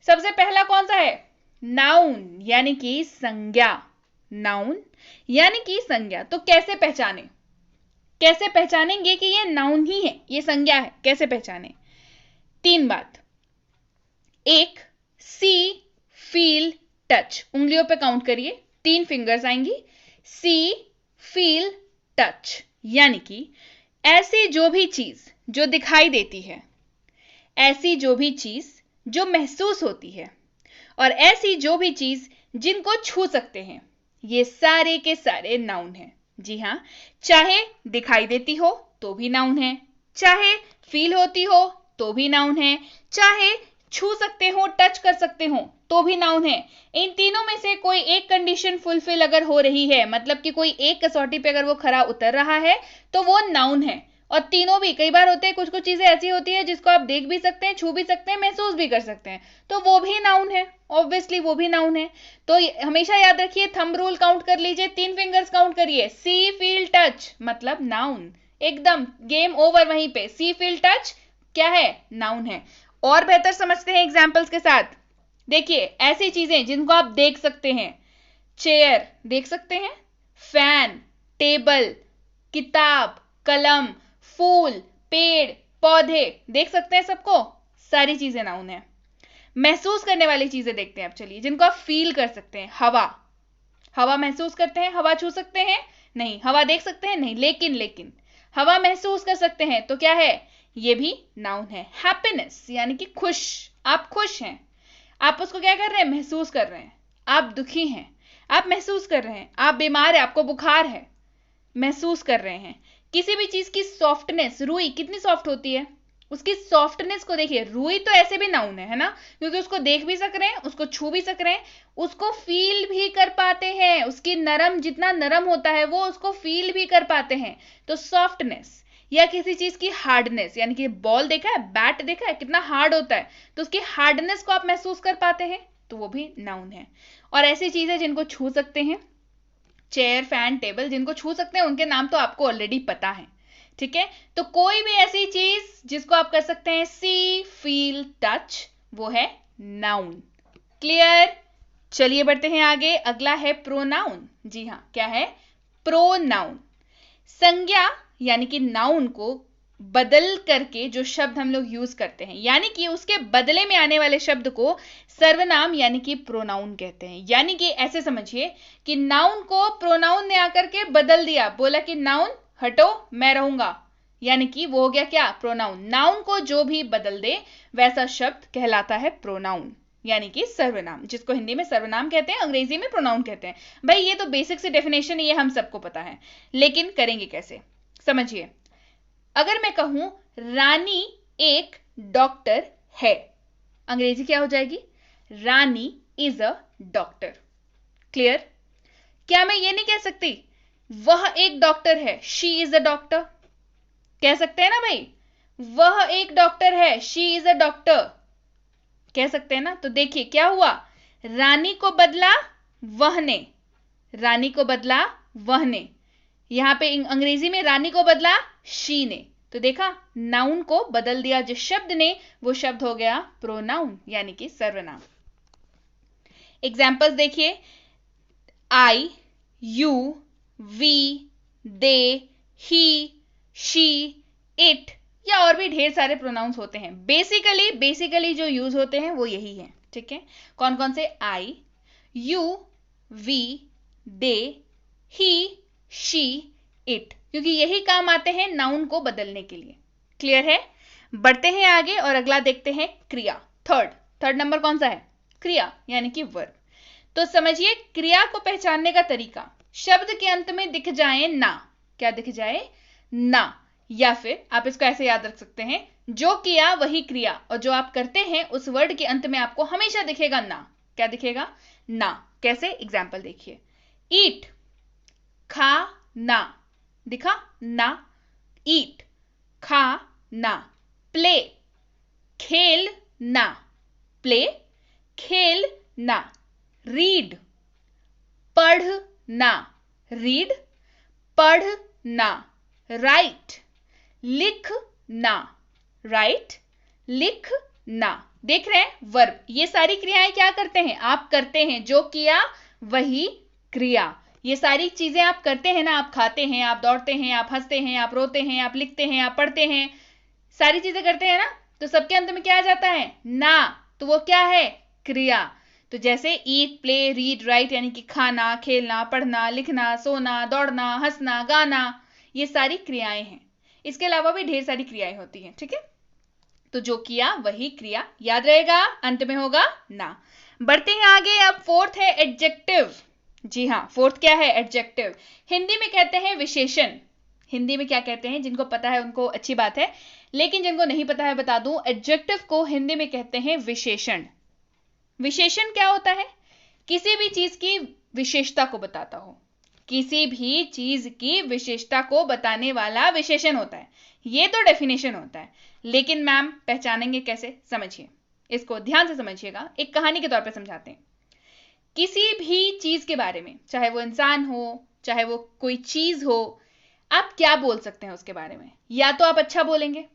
सबसे पहला कौन सा है? नाउन यानी कि संज्ञा। नाउन यानी कि संज्ञा। तो कैसे पहचाने, कैसे पहचानेंगे कि ये नाउन ही है, ये संज्ञा है, कैसे पहचाने? 3 बात। एक, सी, फील, टच। उंगलियों पे काउंट करिए, 3 फिंगर्स आएंगी। सी, फील, टच, यानी कि ऐसी जो भी चीज जो दिखाई देती है, ऐसी जो भी चीज जो महसूस होती है, और ऐसी जो भी चीज जिनको छू सकते हैं, ये सारे के सारे नाउन हैं। जी हाँ, चाहे दिखाई देती हो तो भी नाउन है, चाहे फील होती हो तो भी नाउन है, चाहे छू सकते हो, टच कर सकते हो तो भी नाउन है। इन तीनों में से कोई एक कंडीशन फुलफिल अगर हो रही है, मतलब कि कोई एक कसौटी पे अगर वो खरा उतर रहा है, तो वो नाउन है। और तीनों भी, कई बार होते हैं कुछ कुछ चीजें ऐसी होती है जिसको आप देख भी सकते हैं, छू भी सकते हैं, महसूस भी कर सकते हैं, तो वो भी नाउन है, ऑब्वियसली वो भी नाउन है। तो हमेशा याद रखिए, थंब रूल काउंट कर लीजिए, 3 फिंगर्स काउंट करिए। सी, फील, टच मतलब नाउन। एकदम गेम ओवर वहीं पे। सी, फील, टच क्या है? नाउन है। और बेहतर समझते हैं एग्जाम्पल्स के साथ। देखिए, ऐसी चीजें जिनको आप देख सकते हैं, चेयर देख सकते हैं, फैन, टेबल, किताब, कलम, फूल, पेड़, पौधे देख सकते हैं सबको, सारी चीजें नाउन है। महसूस करने वाली चीजें देखते हैं अब चलिए, जिनको आप फील कर सकते हैं। हवा, हवा महसूस करते हैं, हवा छू सकते हैं? नहीं। हवा देख सकते हैं? नहीं। लेकिन हवा महसूस कर सकते हैं, तो क्या है? ये भी नाउन है। हैप्पीनेस यानी कि खुश, आप खुश हैं, आप उसको क्या कर रहे हैं? महसूस कर रहे हैं। आप दुखी हैं, आप महसूस कर रहे हैं। आप बीमार हैं, आपको बुखार है, महसूस कर रहे हैं। किसी भी चीज की सॉफ्टनेस, रुई कितनी सॉफ्ट होती है, उसकी सॉफ्टनेस को देखिए। रुई तो ऐसे भी नाउन है ना, क्योंकि उसको देख भी सक रहे हैं, उसको छू भी सक रहे हैं, उसको फील भी कर पाते हैं। उसकी नरम, जितना नरम होता है वो उसको फील भी कर पाते हैं। तो सॉफ्टनेस, या किसी चीज की हार्डनेस, यानी कि बॉल देखा है, बैट देखा है, कितना हार्ड होता है, तो उसकी हार्डनेस को आप महसूस कर पाते हैं, तो वो भी नाउन है। और ऐसी चीजें जिनको छू सकते हैं, चेयर, फैन, टेबल, जिनको छू सकते हैं उनके नाम तो आपको ऑलरेडी पता है। ठीक है, तो कोई भी ऐसी चीज जिसको आप कर सकते हैं सी, फील, टच, वो है नाउन। क्लियर? चलिए बढ़ते हैं आगे। अगला है प्रोनाउन। जी हाँ, क्या है? प्रोनाउन। संज्ञा यानी कि नाउन को बदल करके जो शब्द हम लोग यूज करते हैं, यानी कि उसके बदले में आने वाले शब्द को सर्वनाम यानी कि प्रोनाउन कहते हैं। यानी कि ऐसे समझिए कि नाउन को प्रोनाउन ने आकर के बदल दिया, बोला कि नाउन हटो, मैं रहूंगा, यानी कि वो हो गया क्या? प्रोनाउन। नाउन को जो भी बदल दे वैसा शब्द कहलाता है प्रोनाउन, यानी कि सर्वनाम, जिसको हिंदी में सर्वनाम कहते हैं, अंग्रेजी में प्रोनाउन कहते हैं। भाई ये तो बेसिक सी डेफिनेशन, ये हम सबको पता है, लेकिन करेंगे कैसे? समझिए, अगर मैं कहूं रानी एक डॉक्टर है, अंग्रेजी क्या हो जाएगी? रानी इज अ डॉक्टर। क्लियर? क्या मैं ये नहीं कह सकती वह एक डॉक्टर है, शी इज अ डॉक्टर? कह सकते हैं ना भाई, वह एक डॉक्टर है, शी इज अ डॉक्टर, कह सकते हैं ना? तो देखिए क्या हुआ, रानी को बदला वह ने, रानी को बदला वह ने, यहां पे अंग्रेजी में रानी को बदला शी ने। तो देखा, नाउन को बदल दिया जिस शब्द ने, वो शब्द हो गया प्रोनाउन यानी कि सर्वनाम। एग्जाम्पल्स देखिए, I, you, we, they, he, she, it, या और भी ढेर सारे प्रोनाउंस होते हैं। बेसिकली जो यूज होते हैं वो यही है। ठीक है, कौन कौन से? I, you, we, they, he, she, it, क्योंकि यही काम आते हैं नाउन को बदलने के लिए। क्लियर है? बढ़ते हैं आगे और अगला देखते हैं क्रिया। थर्ड नंबर कौन सा है? क्रिया यानी कि वर्ब। तो समझिए, क्रिया को पहचानने का तरीका, शब्द के अंत में दिख जाए ना, क्या दिख जाए? ना, या फिर आप इसको ऐसे याद रख सकते हैं, जो किया वही क्रिया, और जो आप करते हैं उस वर्ड के अंत में आपको हमेशा दिखेगा ना। क्या दिखेगा? ना। कैसे? एग्जाम्पल देखिए, ईट, खा ना, दिखा ना, ईट, खा ना। प्ले, खेल ना, प्ले, खेल ना। रीड, पढ़ ना, रीड, पढ़ ना। राइट, लिख ना, राइट, लिख ना। देख रहे हैं वर्ब, ये सारी क्रियाएं क्या करते हैं, आप करते हैं, जो किया वही क्रिया। ये सारी चीजें आप करते हैं ना, आप खाते हैं, आप दौड़ते हैं, आप हंसते हैं, आप रोते हैं, आप लिखते हैं, आप पढ़ते हैं, सारी चीजें करते हैं ना, तो सबके अंत में क्या आ जाता है, ना, तो वो क्या है, क्रिया। तो जैसे ईट, प्ले, रीड, राइट, यानी कि खाना, खेलना, पढ़ना, लिखना, सोना, दौड़ना, हंसना, गाना, ये सारी क्रियाएं हैं। इसके अलावा भी ढेर सारी क्रियाएं होती हैं, ठीक है। तो जो किया वही क्रिया, याद रहेगा, अंत में होगा ना। बढ़ते हैं आगे, अब फोर्थ है एडजेक्टिव। जी हाँ, फोर्थ क्या है, एडजेक्टिव। हिंदी में कहते हैं विशेषण। हिंदी में क्या कहते हैं, जिनको पता है उनको अच्छी बात है, लेकिन जिनको नहीं पता है बता दूं, एडजेक्टिव को हिंदी में कहते हैं विशेषण। विशेषण क्या होता है, किसी भी चीज की विशेषता को बताता हो, किसी भी चीज की विशेषता को बताने वाला विशेषण होता है। ये तो डेफिनेशन होता है, लेकिन मैम पहचानेंगे कैसे, समझिए, इसको ध्यान से समझिएगा, एक कहानी के तौर पर समझाते हैं। किसी भी चीज के बारे में, चाहे वो इंसान हो, चाहे वो कोई चीज हो, आप क्या बोल सकते हैं उसके बारे में, या तो आप अच्छा बोलेंगे,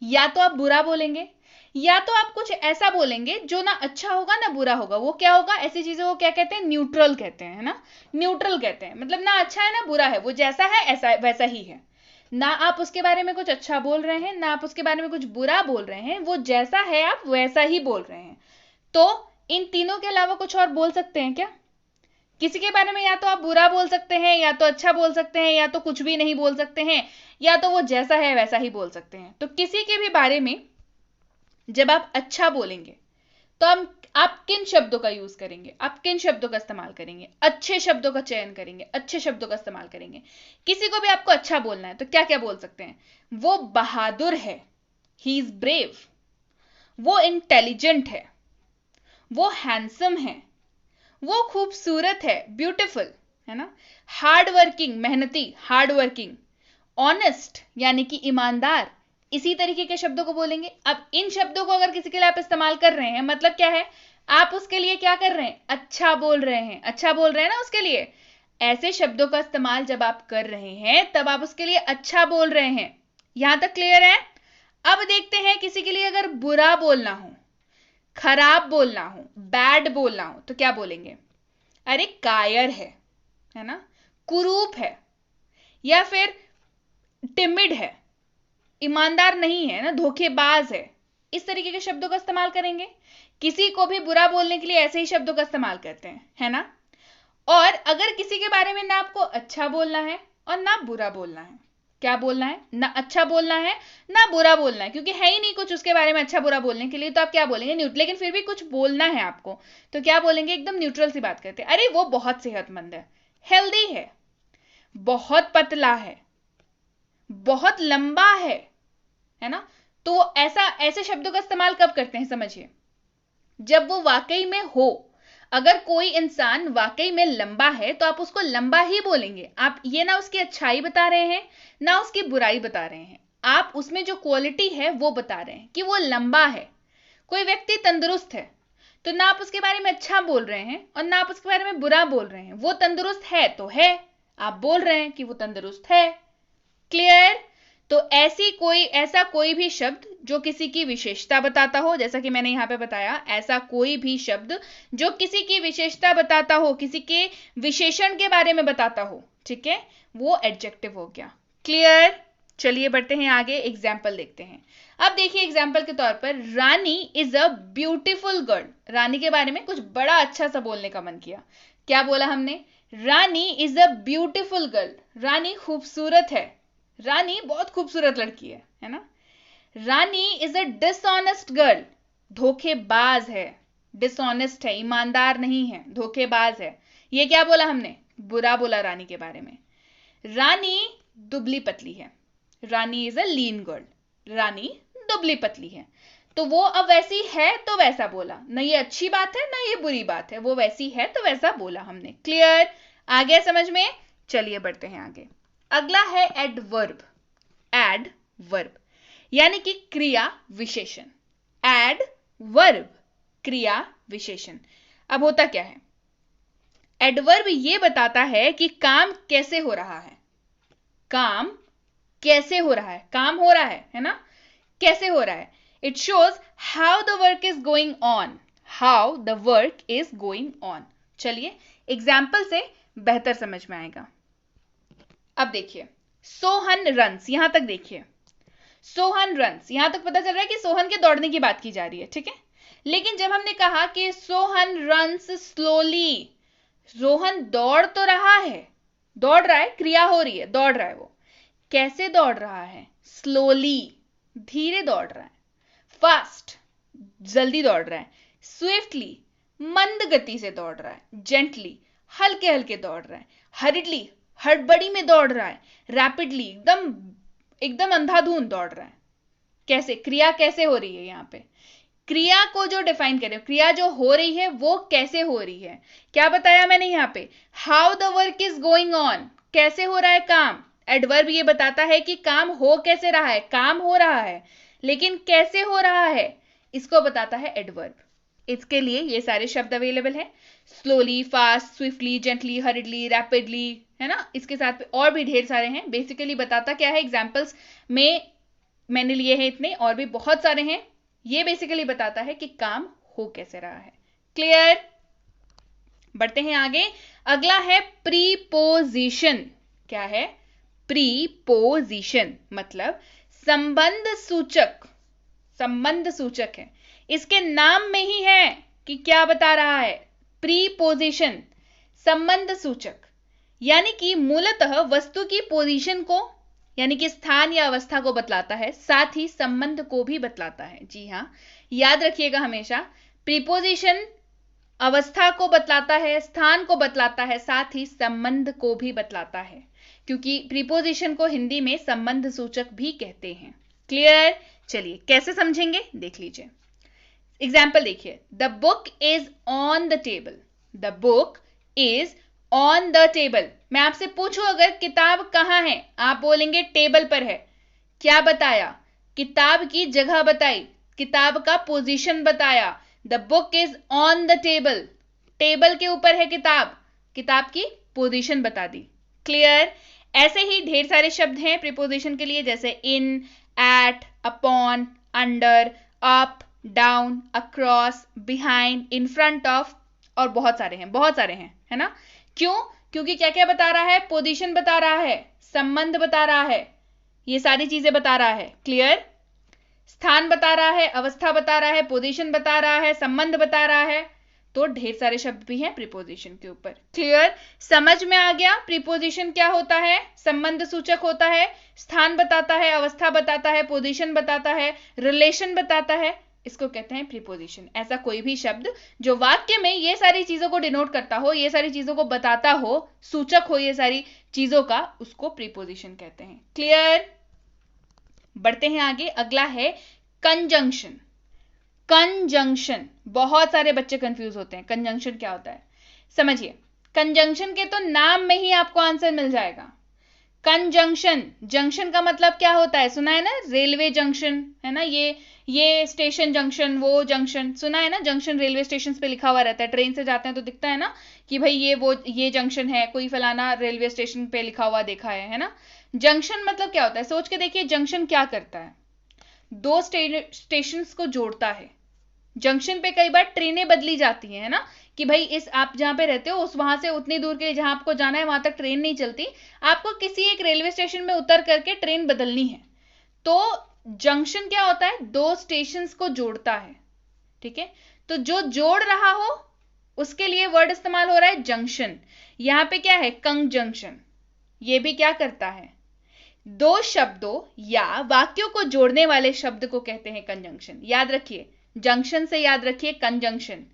या तो आप बुरा बोलेंगे, या तो आप कुछ ऐसा बोलेंगे जो ना अच्छा होगा ना बुरा होगा। वो क्या होगा, ऐसी चीजों को क्या कहते हैं, न्यूट्रल कहते हैं, है ना, न्यूट्रल कहते हैं, मतलब ना अच्छा है ना बुरा है, वो जैसा है ऐसा वैसा ही है। ना आप उसके बारे में कुछ अच्छा बोल रहे हैं, ना आप उसके बारे में कुछ बुरा बोल रहे हैं, वो जैसा है आप वैसा ही बोल रहे हैं। तो इन तीनों के अलावा कुछ और बोल सकते हैं क्या, किसी के बारे में या तो आप बुरा बोल सकते हैं, या तो अच्छा बोल सकते हैं, या तो कुछ भी नहीं बोल सकते हैं, या तो वो जैसा है वैसा ही बोल सकते हैं। तो किसी के भी बारे में जब आप अच्छा बोलेंगे तो आप किन शब्दों का यूज करेंगे, आप किन शब्दों का इस्तेमाल करेंगे, अच्छे शब्दों का चयन करेंगे, अच्छे शब्दों का इस्तेमाल करेंगे। किसी को भी आपको अच्छा बोलना है तो क्या क्या बोल सकते हैं, वो बहादुर है, ही इज ब्रेव, वो इंटेलिजेंट है, वो हैंडसम है, वो खूबसूरत है, ब्यूटीफुल, है ना, हार्ड वर्किंग, मेहनती, हार्ड वर्किंग, ऑनेस्ट यानी कि ईमानदार, इसी तरीके के शब्दों को बोलेंगे। अब इन शब्दों को अगर किसी के लिए आप इस्तेमाल कर रहे हैं, मतलब क्या है, आप उसके लिए क्या कर रहे हैं, अच्छा बोल रहे हैं, अच्छा बोल रहे हैं ना उसके लिए। ऐसे शब्दों का इस्तेमाल जब आप कर रहे हैं तब आप उसके लिए अच्छा बोल रहे हैं। यहां तक क्लियर है। अब देखते हैं किसी के लिए अगर बुरा बोलना हो, खराब बोलना हो, बैड बोलना हो, तो क्या बोलेंगे, अरे कायर है ना, कुरूप है, या फिर टिमिड है, ईमानदार नहीं है ना, धोखेबाज है, इस तरीके के शब्दों का इस्तेमाल करेंगे। किसी को भी बुरा बोलने के लिए ऐसे ही शब्दों का इस्तेमाल करते हैं, है ना। और अगर किसी के बारे में ना आपको अच्छा बोलना है और ना बुरा बोलना है, क्या बोलना है, ना अच्छा बोलना है ना बुरा बोलना है, क्योंकि है ही नहीं कुछ उसके बारे में अच्छा बुरा बोलने के लिए, तो आप क्या बोलेंगे, न्यूट्रल। लेकिन फिर भी कुछ बोलना है आपको, तो क्या बोलेंगे, एकदम न्यूट्रल सी बात करते हैं, अरे वो बहुत सेहतमंद है, हेल्दी है, बहुत पतला है, बहुत लंबा है ना। तो ऐसा ऐसे शब्दों का इस्तेमाल कब करते हैं, समझिए, जब वो वाकई में हो। अगर कोई इंसान वाकई में लंबा है तो आप उसको लंबा ही बोलेंगे, आप ये ना उसकी अच्छाई बता रहे हैं ना उसकी बुराई बता रहे हैं, आप उसमें जो क्वालिटी है वो बता रहे हैं कि वो लंबा है। कोई व्यक्ति तंदुरुस्त है तो ना आप उसके बारे में अच्छा बोल रहे हैं और ना आप उसके बारे में बुरा बोल रहे हैं, वो तंदुरुस्त है तो है, आप बोल रहे हैं कि वो तंदुरुस्त है। क्लियर। तो ऐसा कोई भी शब्द जो किसी की विशेषता बताता हो, जैसा कि मैंने यहां पे बताया, ऐसा कोई भी शब्द जो किसी की विशेषता बताता हो, किसी के विशेषण के बारे में बताता हो, ठीक है, वो एडजेक्टिव हो गया। क्लियर। चलिए बढ़ते हैं आगे, एग्जाम्पल देखते हैं। अब देखिए एग्जाम्पल के तौर पर, रानी इज अ ब्यूटीफुल गर्ल। रानी के बारे में कुछ बड़ा अच्छा सा बोलने का मन किया, क्या बोला हमने, रानी इज अ ब्यूटीफुल गर्ल, रानी खूबसूरत है, रानी बहुत खूबसूरत लड़की है ना। रानी इज अ डिसऑनेस्ट गर्ल, धोखेबाज है, डिसऑनेस्ट है, ईमानदार नहीं है, धोखेबाज है। ये क्या बोला हमने, बुरा बोला रानी के बारे में। रानी दुबली पतली है, रानी इज अ लीन गर्ल, रानी दुबली पतली है, तो वो अब वैसी है तो वैसा बोला, ना ये अच्छी बात है ना ये बुरी बात है, वो वैसी है तो वैसा बोला हमने। क्लियर, आ गया समझ में। चलिए बढ़ते हैं आगे। अगला है एडवर्ब। एडवर्ब यानी कि क्रिया विशेषण। एडवर्ब क्रिया विशेषण। अब होता क्या है, एडवर्ब ये बताता है कि काम कैसे हो रहा है, काम कैसे हो रहा है, काम हो रहा है ना, कैसे हो रहा है। It shows how the work is going on, how the work is going on. चलिए एग्जाम्पल से बेहतर समझ में आएगा। अब देखिए, सोहन रन्स, यहां तक देखिए, सोहन रन्स, यहां तक पता चल रहा है कि सोहन के दौड़ने की बात की जा रही है, ठीक है। लेकिन जब हमने कहा कि सोहन रन्स स्लोली, रोहन दौड़ तो रहा है, दौड़ रहा है, क्रिया हो रही है, दौड़ रहा है, वो कैसे दौड़ रहा है? स्लोली, धीरे दौड़ रहा है। फास्ट, जल्दी दौड़ रहा है। स्विफ्टली, मंद गति से दौड़ रहा है। जेंटली, हल्के हल्के दौड़ रहा है। हरिडली, हड़बड़ी में दौड़ रहा है। रैपिडली, एकदम एकदम अंधाधुंध दौड़ रहा है। कैसे? क्रिया कैसे हो रही है? यहां पे क्रिया को जो डिफाइन करें, क्रिया जो हो रही है वो कैसे हो रही है? क्या बताया मैंने यहां पे? How the work is going on, कैसे हो रहा है काम। एडवर्ब ये बताता है कि काम हो कैसे रहा है, काम हो रहा है, लेकिन कैसे हो रहा है इसको बताता है एडवर्ब। इसके लिए ये सारे शब्द अवेलेबल है, slowly, fast, swiftly, gently, हरिडली, rapidly, है ना। इसके साथ और भी ढेर सारे हैं। बेसिकली बताता क्या है, एग्जाम्पल्स में मैंने लिए हैं इतने, और भी बहुत सारे हैं। ये बेसिकली बताता है कि काम हो कैसे रहा है। क्लियर? बढ़ते हैं आगे। अगला है प्रीपोजिशन। क्या है? प्रीपोजिशन मतलब संबंध सूचक, संबंध सूचक है। इसके नाम में ही है कि क्या बता रहा है। प्रीपोजिशन, संबंध सूचक, यानी कि मूलतः वस्तु की पोजीशन को, यानी कि स्थान या अवस्था को बतलाता है, साथ ही संबंध को भी बतलाता है। जी हां, याद रखिएगा हमेशा, प्रीपोजिशन अवस्था को बतलाता है, स्थान को बतलाता है, साथ ही संबंध को भी बतलाता है, क्योंकि प्रीपोजिशन को हिंदी में संबंध सूचक भी कहते हैं। क्लियर? चलिए कैसे समझेंगे देख लीजिए। एग्जाम्पल देखिए, the book is on the table, the book is on the table. मैं आपसे पूछूं अगर किताब कहां है, आप बोलेंगे टेबल पर है। क्या बताया? किताब की जगह बताई, किताब का पोजीशन बताया। The book is on the table, table के ऊपर है किताब, किताब की पोजीशन बता दी। क्लियर? ऐसे ही ढेर सारे शब्द हैं प्रीपोजिशन के लिए, जैसे in, at, upon, under, up, down, across, behind, in front of, और बहुत सारे हैं, बहुत सारे हैं, है ना। क्यों? क्योंकि क्या क्या बता रहा है? पोजीशन बता रहा है, संबंध बता रहा है, ये सारी चीजें बता रहा है। क्लियर? स्थान बता रहा है, अवस्था बता रहा है, पोजीशन बता रहा है, संबंध बता रहा है, तो ढेर सारे शब्द भी हैं प्रीपोजिशन के ऊपर। क्लियर? समझ में आ गया प्रीपोजिशन क्या होता है? संबंध सूचक होता है, स्थान बताता है, अवस्था बताता है, पोजीशन बताता है, रिलेशन बताता है, इसको कहते हैं प्रीपोजिशन। ऐसा कोई भी शब्द जो वाक्य में ये सारी चीजों को डिनोट करता हो, ये सारी चीजों को बताता हो, सूचक हो ये सारी चीजों का, उसको प्रीपोजिशन कहते हैं। क्लियर? बढ़ते हैं आगे। अगला है कंजंक्शन। कंजंक्शन, बहुत सारे बच्चे कंफ्यूज होते हैं, कंजंक्शन क्या होता है। समझिए, कंजंक्शन के तो नाम में ही आपको आंसर मिल जाएगा। कंजंक्शन, जंक्शन का मतलब क्या होता है? सुना है ना, रेलवे जंक्शन, है ना, ये स्टेशन जंक्शन, वो जंक्शन, सुना है ना। जंक्शन रेलवे स्टेशन पे लिखा हुआ रहता है, ट्रेन से जाते हैं तो दिखता है ना कि भाई ये जंक्शन है, कोई फलाना रेलवे स्टेशन पे लिखा हुआ देखा है ना। जंक्शन मतलब क्या होता है, सोच के देखिए, जंक्शन क्या करता है? दो स्टेशन को जोड़ता है। जंक्शन पे कई बार ट्रेनें बदली जाती है ना, कि भाई इस आप जहां पे रहते हो उस वहां से उतनी दूर के लिए जहां आपको जाना है वहां तक ट्रेन नहीं चलती, आपको किसी एक रेलवे स्टेशन में उतर करके ट्रेन बदलनी है। तो जंक्शन क्या होता है? दो स्टेशंस को जोड़ता है, ठीक है। तो जो जोड़ रहा हो उसके लिए वर्ड इस्तेमाल हो रहा है जंक्शन। यहां पे क्या है? कंजंक्शन। ये भी क्या करता है? दो शब्दों या वाक्यों को जोड़ने वाले शब्द को कहते हैं कंजंक्शन। याद रखिए, जंक्शन से याद रखिए कंजंक्शन।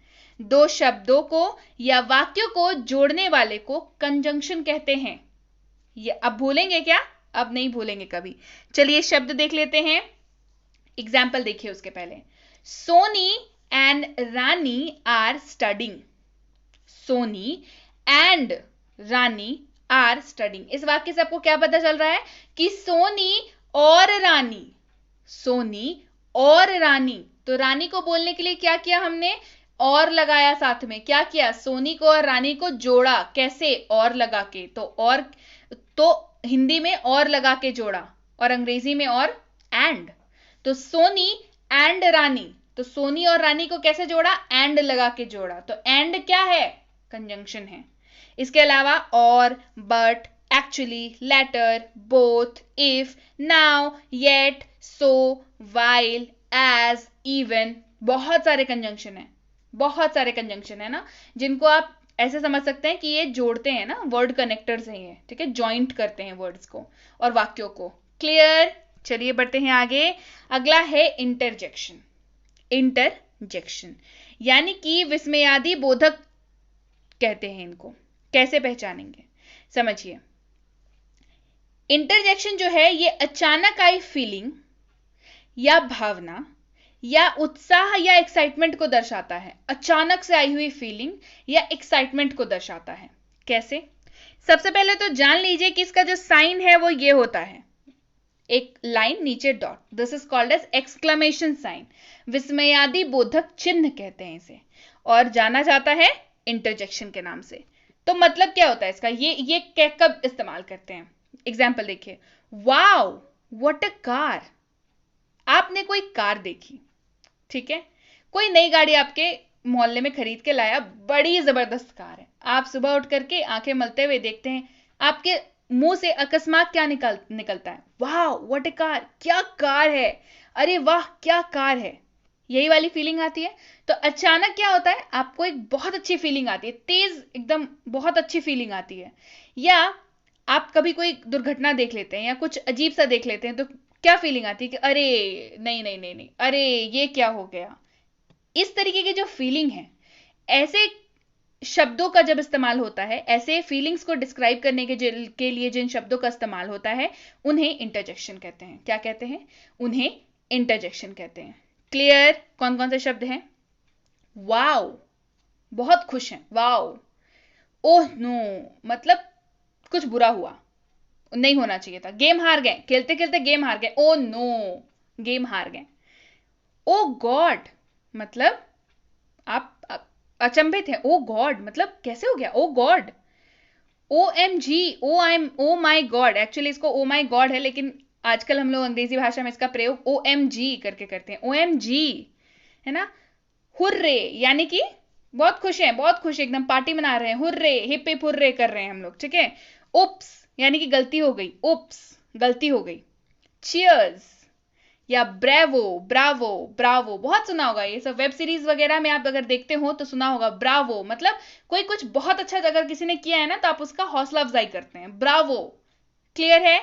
दो शब्दों को या वाक्यों को जोड़ने वाले को कंजंक्शन कहते हैं। ये अब भूलेंगे क्या? अब नहीं भूलेंगे कभी। चलिए शब्द देख लेते हैं, एग्जाम्पल देखिए उसके पहले। Soni and Rani are studying, Soni and Rani are studying. इस वाक्य से आपको क्या पता चल रहा है कि सोनी और रानी, सोनी और रानी। तो रानी को बोलने के लिए क्या किया हमने? और लगाया साथ में। क्या किया? सोनी को और रानी को जोड़ा। कैसे? और लगा के। तो हिंदी में और लगा के जोड़ा, और अंग्रेजी में और एंड। तो सोनी एंड रानी, तो सोनी और रानी को कैसे जोड़ा, एंड लगा के जोड़ा, तो एंड क्या है, कंजंक्शन है। इसके अलावा और, but, actually, later, both, if, now, yet, so, while, as, even, बहुत सारे कंजंक्शन है, बहुत सारे कंजंक्शन है ना, जिनको आप ऐसे समझ सकते हैं कि ये जोड़ते हैं ना, वर्ड कनेक्टर्स हैं ये, ठीक है, ज्वाइंट करते हैं वर्ड्स को और वाक्यों को। क्लियर? चलिए बढ़ते हैं आगे। अगला है इंटरजेक्शन। इंटरजेक्शन यानी कि विस्मयादि बोधक कहते हैं इनको। कैसे पहचानेंगे, समझिए। इंटरजेक्शन जो है ये अचानक आई फीलिंग या भावना या उत्साह या एक्साइटमेंट को दर्शाता है। अचानक से आई हुई फीलिंग या एक्साइटमेंट को दर्शाता है। कैसे? सबसे पहले तो जान लीजिए कि इसका जो साइन है वो ये होता है, एक लाइन नीचे dot, this is called as exclamation sign. विस्मयादि बोधक चिन्ह कहते हैं इसे, और जाना जाता है इंटरजेक्शन के नाम से। तो मतलब क्या होता है इसका, ये कब इस्तेमाल करते हैं? एग्जाम्पल देखिए, वाओ व्हाट अ कार। आपने कोई कार देखी, ठीक है, कोई नई गाड़ी आपके मोहल्ले में खरीद के लाया, बड़ी जबरदस्त कार है। आप सुबह उठ करके आंखें मलते हुए देखते हैं, आपके मुंह से अकस्मात क्या निकलता है, वाह व्हाट ए कार, क्या कार है, अरे वाह क्या कार है। यही वाली फीलिंग आती है। तो अचानक क्या होता है, आपको एक बहुत अच्छी फीलिंग आती है, तेज एकदम बहुत अच्छी फीलिंग आती है। या आप कभी कोई दुर्घटना देख लेते हैं या कुछ अजीब सा देख लेते हैं, तो क्या फीलिंग आती है कि अरे नहीं नहीं नहीं नहीं, अरे ये क्या हो गया। इस तरीके की जो फीलिंग है, ऐसे शब्दों का जब इस्तेमाल होता है, ऐसे फीलिंग्स को डिस्क्राइब करने के लिए जिन शब्दों का इस्तेमाल होता है, उन्हें इंटरजेक्शन कहते हैं। क्या कहते हैं? उन्हें इंटरजेक्शन कहते हैं। क्लियर? कौन कौन से शब्द हैं? वाओ, बहुत खुश हैं, वाओ। ओह नो, मतलब कुछ बुरा हुआ, नहीं होना चाहिए था, गेम हार गए, खेलते खेलते गेम हार गए, ओ नो, गेम हार गए। ओ गॉड, मतलब आप अचंभित हैं, ओ गॉड मतलब कैसे हो गया, ओ गॉड। ओ एम जी, ओ माई गॉड, एक्चुअली इसको ओ माई गॉड है, लेकिन आजकल हम लोग अंग्रेजी भाषा में इसका प्रयोग ओ एम जी करके करते हैं, ओ एम जी, है ना। हुर्रे यानी कि बहुत खुश हैं, बहुत खुश, एकदम पार्टी मना रहे हैं, हुर्रे, हिप हिप हुर्रे कर रहे हैं हम लोग, ठीक है। उप्स यानी कि गलती हो गई, उप्स गलती हो गई। चीयर्स या ब्रेवो, ब्रावो, ब्रावो बहुत सुना होगा, ये सब वेब सीरीज वगैरह में आप अगर देखते हो तो सुना होगा। ब्रावो मतलब कोई कुछ बहुत अच्छा अगर किसी ने किया है ना, तो आप उसका हौसला अफजाई करते हैं, ब्रावो। क्लियर है?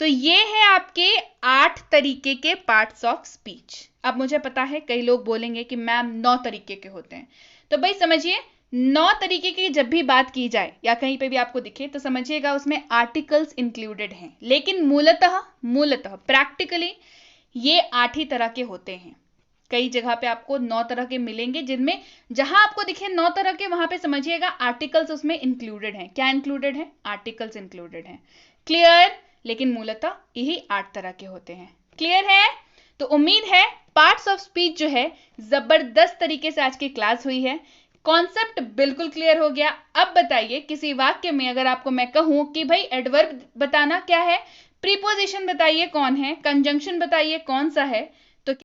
तो ये है आपके 8 तरीके के पार्ट्स ऑफ स्पीच। अब मुझे पता है कई लोग बोलेंगे कि मैम 9 तरीके के होते हैं, तो भाई समझिए 9 तरीके की जब भी बात की जाए या कहीं पे भी आपको दिखे, तो समझिएगा उसमें आर्टिकल्स इंक्लूडेड हैं, लेकिन मूलतः प्रैक्टिकली ये 8 ही तरह के होते हैं। कई जगह पे आपको 9 तरह के मिलेंगे, जिनमें जहां आपको दिखे 9 तरह के, वहां पे समझिएगा आर्टिकल्स उसमें इंक्लूडेड हैं। क्या इंक्लूडेड है? आर्टिकल्स इंक्लूडेड हैं। क्लियर? लेकिन मूलतः यही 8 तरह के होते हैं। क्लियर है? तो उम्मीद है पार्ट्स ऑफ स्पीच जो है जबरदस्त तरीके से आज की क्लास हुई है, कॉन्सेप्ट बिल्कुल क्लियर हो गया। अब बताइए किसी वाक्य में अगर आपको मैं कहूं कि भाई एडवर्ब बताना क्या है, प्रीपोजिशन बताइए कौन है, कंजंक्शन बताइए कौन सा है,